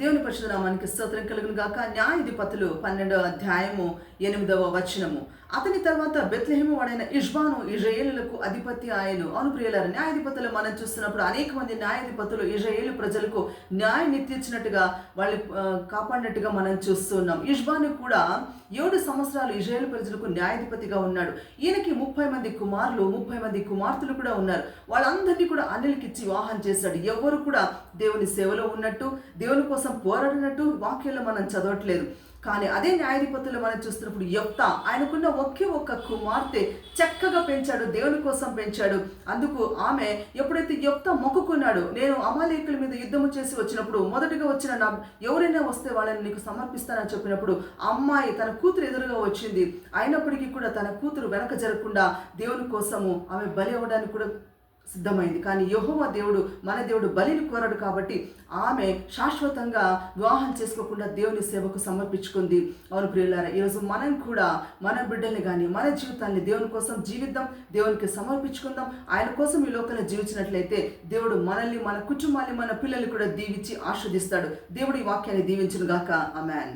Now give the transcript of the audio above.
దేవుని పరిశుద్ధ నామానికి స్తోత్రం కలుగును గాక. న్యాయాధిపతులు 12వ అధ్యాయము 8వ వచనము. అతని తర్వాత బెత్లెహేము వాడైన ఇష్బాను ఇజ్రాయేలులకు అధిపతి ఆయను. అవును ప్రియులారా, న్యాయాధిపతులు మనం చూస్తున్నప్పుడు అనేక మంది న్యాయాధిపతులు ఇజ్రాయేలు ప్రజలకు న్యాయాన్ని తీర్చినట్టుగా వాళ్ళు కాపాడినట్టుగా మనం చూస్తున్నాం. ఇష్బాను కూడా 7 సంవత్సరాలు ఇజ్రాయేలు ప్రజలకు న్యాయాధిపతిగా ఉన్నాడు. ఈయనకి 30 మంది కుమారులు 30 మంది కుమార్తెలు కూడా ఉన్నారు. వాళ్ళందరినీ కూడా అన్యులకిచ్చి వివాహం చేశాడు. ఎవరు కూడా దేవుని సేవలో ఉన్నట్టు, దేవుని కోసం పోరాడినట్టు వాక్యంలో మనం చదవట్లేదు. కానీ అదే న్యాయాధిపతులు మనం చూస్తున్నప్పుడు యెఫ్తా, ఆయనకున్న ఒకే ఒక్క కుమార్తె చక్కగా పెంచాడు, దేవుని కోసం పెంచాడు. అందుకు ఆమె ఎప్పుడైతే యెఫ్తా మొక్కుకున్నాడు, నేను అమాలేకుల మీద యుద్ధము చేసి వచ్చినప్పుడు మొదటిగా వచ్చిన నా ఎవరైనా వస్తే వాళ్ళని నీకు సమర్పిస్తానని చెప్పినప్పుడు అమ్మాయి తన కూతురు ఎదురుగా వచ్చింది. అయినప్పటికీ కూడా తన కూతురు వెనక జరగకుండా దేవుని కోసము ఆమె బలి అవ్వడానికి కూడా సిద్ధమైంది. కానీ యెహోవా దేవుడు, మన దేవుడు బలిని కోరడు కాబట్టి ఆమె శాశ్వతంగా వివాహం చేసుకోకుండా దేవుని సేవకు సమర్పించుకుంది. అవును ప్రియులారా, ఈరోజు మనం కూడా మన బిడ్డల్ని కానీ మన జీవితాన్ని దేవుని కోసం జీవిద్దాం, దేవునికి సమర్పించుకుందాం. ఆయన కోసం ఈ లోకంలో జీవించినట్లయితే దేవుడు మనల్ని, మన కుటుంబాన్ని, మన పిల్లల్ని కూడా దీవించి ఆశీర్వదిస్తాడు. దేవుడి వాక్యాన్ని దీవించును గాక. ఆమేన్.